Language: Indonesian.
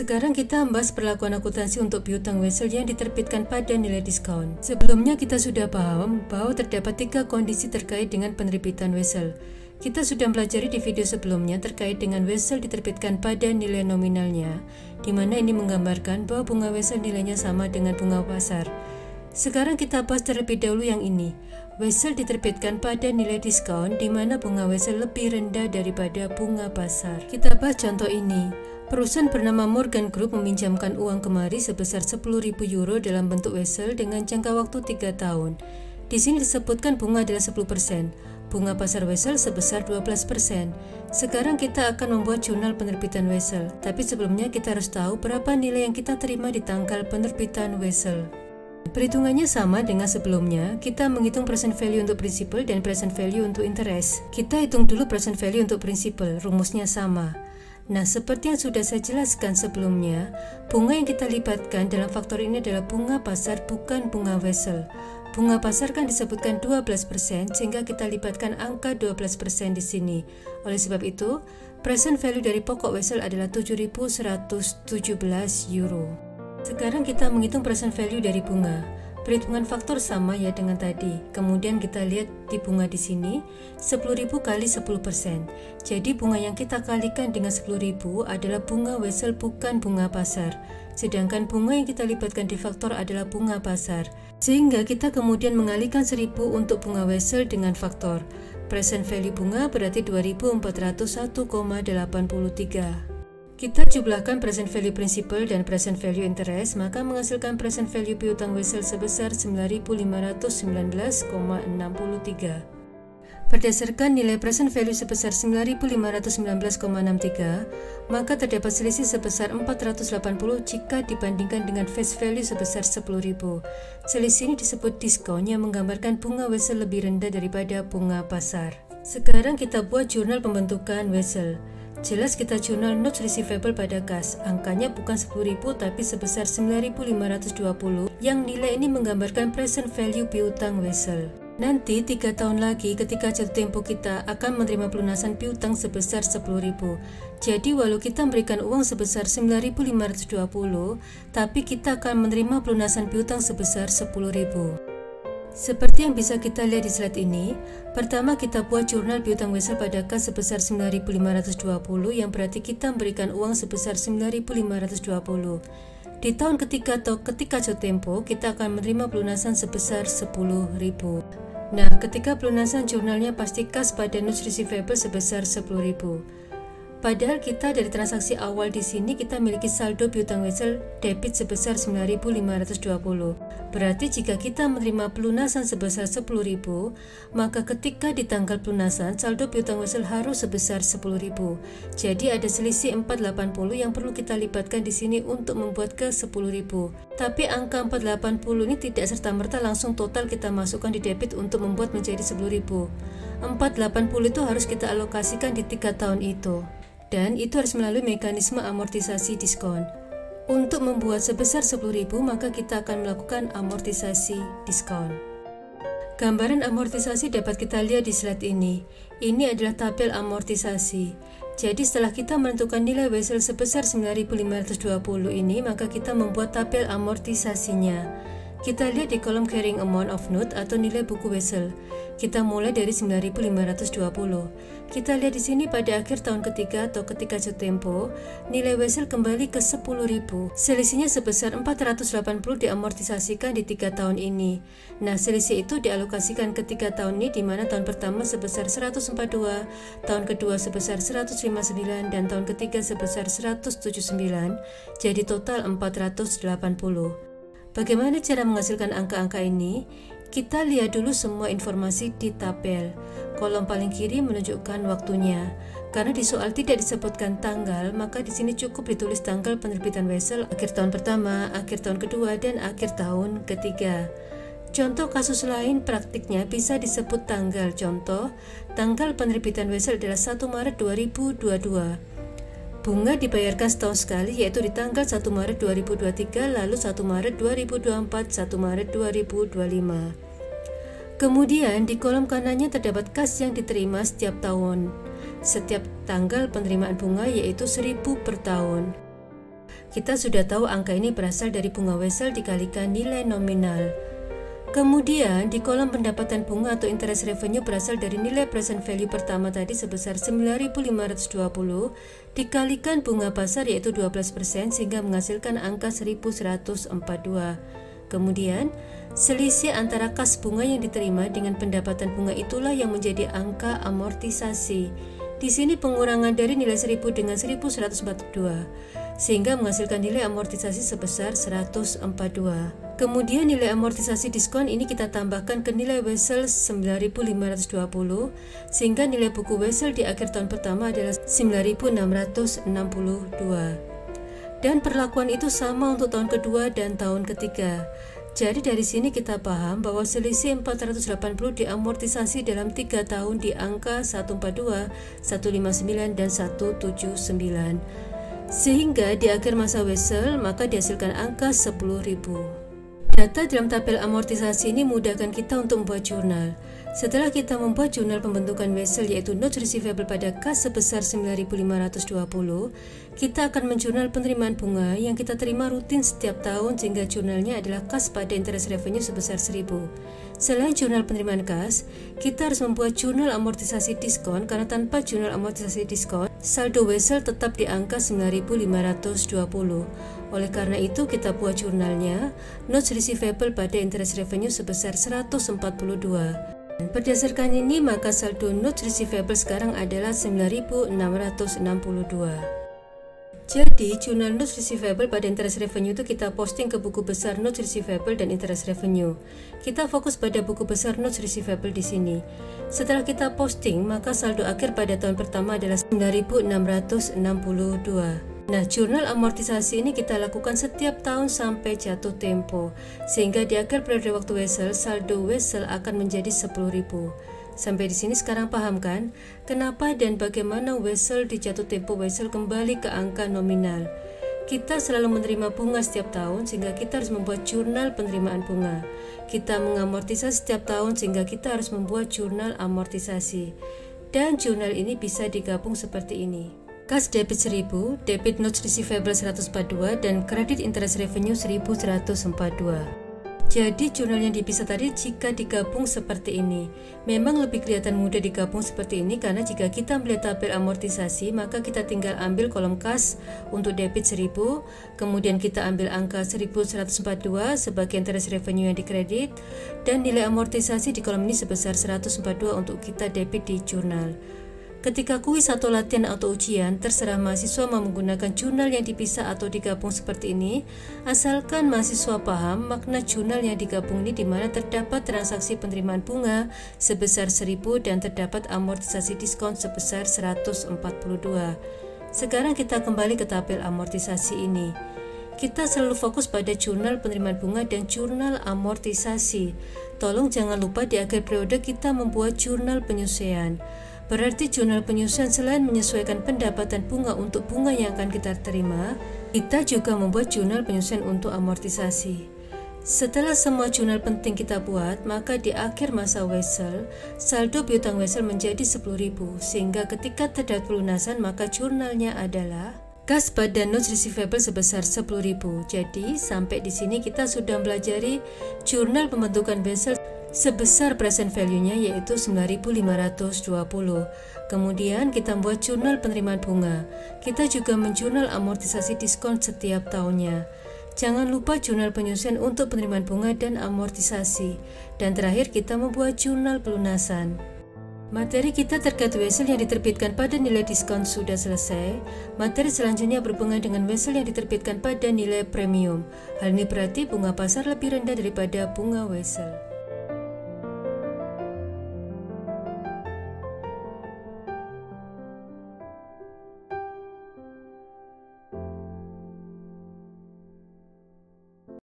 Sekarang kita membahas perlakuan akuntansi untuk piutang wesel yang diterbitkan pada nilai diskon. Sebelumnya kita sudah paham bahwa terdapat 3 kondisi terkait dengan penerbitan wesel. Kita sudah pelajari di video sebelumnya terkait dengan wesel diterbitkan pada nilai nominalnya, di mana ini menggambarkan bahwa bunga wesel nilainya sama dengan bunga pasar. Sekarang kita bahas terlebih dahulu yang ini. Wesel diterbitkan pada nilai diskon, di mana bunga wesel lebih rendah daripada bunga pasar. Kita bahas contoh ini. Perusahaan bernama Morgan Group meminjamkan uang kemari sebesar 10.000 euro dalam bentuk wesel dengan jangka waktu 3 tahun. Di sini disebutkan bunga adalah 10%, bunga pasar wesel sebesar 12%. Sekarang kita akan membuat jurnal penerbitan wesel, tapi sebelumnya kita harus tahu berapa nilai yang kita terima di tanggal penerbitan wesel. Perhitungannya sama dengan sebelumnya, kita menghitung present value untuk principal dan present value untuk interest. Kita hitung dulu present value untuk principal, rumusnya sama. Nah, seperti yang sudah saya jelaskan sebelumnya, bunga yang kita libatkan dalam faktor ini adalah bunga pasar, bukan bunga wesel. Bunga pasar kan disebutkan 12%, sehingga kita libatkan angka 12% di sini. Oleh sebab itu, present value dari pokok wesel adalah 7.117 euro. Sekarang kita menghitung present value dari bunga. Perhitungan faktor sama ya dengan tadi. Kemudian kita lihat di bunga di sini 10.000 kali 10%. Jadi bunga yang kita kalikan dengan 10.000 adalah bunga wesel, bukan bunga pasar. Sedangkan bunga yang kita libatkan di faktor adalah bunga pasar. Sehingga kita kemudian mengalihkan 1.000 untuk bunga wesel dengan faktor. Present value bunga berarti 2.401,83. Kita jumlahkan present value principal dan present value interest, maka menghasilkan present value piutang wesel sebesar 9.519,63. Berdasarkan nilai present value sebesar 9.519,63, maka terdapat selisih sebesar 480 jika dibandingkan dengan face value sebesar 10.000. Selisih ini disebut diskon yang menggambarkan bunga wesel lebih rendah daripada bunga pasar. Sekarang kita buat jurnal pembentukan wesel. Jelas kita jurnal notes receivable pada kas, angkanya bukan 10.000 tapi sebesar 9.520, yang nilai ini menggambarkan present value piutang wesel. Nanti 3 tahun lagi ketika jatuh tempo kita akan menerima pelunasan piutang sebesar 10.000. Jadi walau kita memberikan uang sebesar 9.520, tapi kita akan menerima pelunasan piutang sebesar 10.000. Seperti yang bisa kita lihat di slide ini, pertama kita buat jurnal piutang wesel pada kas sebesar 9.520, yang berarti kita memberikan uang sebesar 9.520. Di tahun ketiga atau ketika jatuh tempo, kita akan menerima pelunasan sebesar 10.000. Nah, ketika pelunasan jurnalnya pasti kas pada notes receivable sebesar 10.000. Padahal kita dari transaksi awal di sini kita memiliki saldo piutang wesel debit sebesar 9.520. Berarti jika kita menerima pelunasan sebesar 10.000, maka ketika di tanggal pelunasan saldo piutang wesel harus sebesar 10.000. Jadi ada selisih 480 yang perlu kita libatkan di sini untuk membuat ke 10.000. Tapi angka 480 ini tidak serta-merta langsung total kita masukkan di debit untuk membuat menjadi 10.000. 480 itu harus kita alokasikan di 3 tahun itu. Dan itu harus melalui mekanisme amortisasi diskon. Untuk membuat sebesar 10.000, maka kita akan melakukan amortisasi diskon. Gambaran amortisasi dapat kita lihat di slide ini. Ini adalah tabel amortisasi. Jadi setelah kita menentukan nilai wesel sebesar 9.520 ini, maka kita membuat tabel amortisasinya. Kita lihat di kolom carrying amount of note atau nilai buku wesel. Kita mulai dari 9.520. Kita lihat di sini pada akhir tahun ketiga atau ketika jatuh tempo, nilai wesel kembali ke 10.000. Selisihnya sebesar 480 diamortisasikan di 3 tahun ini. Nah, selisih itu dialokasikan ke 3 tahun ini, di mana tahun pertama sebesar 142, tahun kedua sebesar 159, dan tahun ketiga sebesar 179. Jadi total 480. Bagaimana cara menghasilkan angka-angka ini? Kita lihat dulu semua informasi di tabel. Kolom paling kiri menunjukkan waktunya. Karena di soal tidak disebutkan tanggal, maka di sini cukup ditulis tanggal penerbitan wesel akhir tahun pertama, akhir tahun kedua, dan akhir tahun ketiga. Contoh kasus lain praktiknya bisa disebut tanggal. Contoh, tanggal penerbitan wesel adalah 1 Maret 2022. Bunga dibayarkan setahun sekali, yaitu di tanggal 1 Maret 2023, lalu 1 Maret 2024, 1 Maret 2025. Kemudian di kolom kanannya terdapat kas yang diterima setiap tahun. Setiap tanggal penerimaan bunga yaitu 1.000 per tahun. Kita sudah tahu angka ini berasal dari bunga Wesel dikalikan nilai nominal. Kemudian di kolom pendapatan bunga atau interest revenue berasal dari nilai present value pertama tadi sebesar 9.520 dikalikan bunga pasar yaitu 12% sehingga menghasilkan angka 1.142. Kemudian selisih antara kas bunga yang diterima dengan pendapatan bunga itulah yang menjadi angka amortisasi. Di sini pengurangan dari nilai 1.000 dengan 1.142 sehingga menghasilkan nilai amortisasi sebesar 142. Kemudian nilai amortisasi diskon ini kita tambahkan ke nilai Wesel 9.520 sehingga nilai buku Wesel di akhir tahun pertama adalah 9.662. Dan perlakuan itu sama untuk tahun kedua dan tahun ketiga. Jadi dari sini kita paham bahwa selisih 480 diamortisasi dalam 3 tahun di angka 142, 159 dan 179. Sehingga di akhir masa Wesel maka dihasilkan angka 10.000. Data dalam tabel amortisasi ini memudahkan kita untuk membuat jurnal. Setelah kita membuat jurnal pembentukan Wesel yaitu notes receivable pada kas sebesar 9.520, kita akan menjurnal penerimaan bunga yang kita terima rutin setiap tahun sehingga jurnalnya adalah kas pada interest revenue sebesar 1.000. Selain jurnal penerimaan kas, kita harus membuat jurnal amortisasi diskon karena tanpa jurnal amortisasi diskon, saldo Wesel tetap di angka 9.520. Oleh karena itu kita buat jurnalnya notes receivable pada interest revenue sebesar 142. Berdasarkan ini maka saldo notes receivable sekarang adalah 9.662. Jadi jurnal notes receivable pada interest revenue itu kita posting ke buku besar notes receivable dan interest revenue. Kita fokus pada buku besar notes receivable di sini. Setelah kita posting maka saldo akhir pada tahun pertama adalah 9.662. Nah, jurnal amortisasi ini kita lakukan setiap tahun sampai jatuh tempo, sehingga di akhir periode waktu Wesel, saldo Wesel akan menjadi 10.000. Sampai di sini sekarang paham kan? Kenapa dan bagaimana Wesel di jatuh tempo Wesel kembali ke angka nominal? Kita selalu menerima bunga setiap tahun sehingga kita harus membuat jurnal penerimaan bunga. Kita mengamortisasi setiap tahun sehingga kita harus membuat jurnal amortisasi. Dan jurnal ini bisa digabung seperti ini. Kas debit 1.000, debit notes receivable 142, dan kredit interest revenue 1.142. Jadi jurnal yang dipisah tadi jika digabung seperti ini, memang lebih kelihatan mudah digabung seperti ini karena jika kita melihat tabel amortisasi maka kita tinggal ambil kolom kas untuk debit 1.000, kemudian kita ambil angka 1.142 sebagai interest revenue yang dikredit dan nilai amortisasi di kolom ini sebesar 142 untuk kita debit di jurnal. Ketika kuis atau latihan atau ujian, terserah mahasiswa mau menggunakan jurnal yang dipisah atau digabung seperti ini, asalkan mahasiswa paham makna jurnal yang digabung ini di mana terdapat transaksi penerimaan bunga sebesar 1.000 dan terdapat amortisasi diskon sebesar 142. Sekarang kita kembali ke tabel amortisasi ini. Kita selalu fokus pada jurnal penerimaan bunga dan jurnal amortisasi. Tolong jangan lupa di akhir periode kita membuat jurnal penyesuaian. Berarti jurnal penyesuaian selain menyesuaikan pendapatan bunga untuk bunga yang akan kita terima, kita juga membuat jurnal penyesuaian untuk amortisasi. Setelah semua jurnal penting kita buat, maka di akhir masa Wesel, saldo piutang Wesel menjadi 10.000, sehingga ketika terdapat pelunasan maka jurnalnya adalah kas pada notes receivable sebesar 10.000. Jadi sampai di sini kita sudah mempelajari jurnal pembentukan Wesel sebesar present value-nya yaitu 9.520. Kemudian kita membuat jurnal penerimaan bunga. Kita juga menjurnal amortisasi diskon setiap tahunnya. Jangan lupa jurnal penyusunan untuk penerimaan bunga dan amortisasi. Dan terakhir kita membuat jurnal pelunasan. Materi kita terkait Wesel yang diterbitkan pada nilai diskon sudah selesai. Materi selanjutnya berhubungan dengan Wesel yang diterbitkan pada nilai premium. Hal ini berarti bunga pasar lebih rendah daripada bunga Wesel.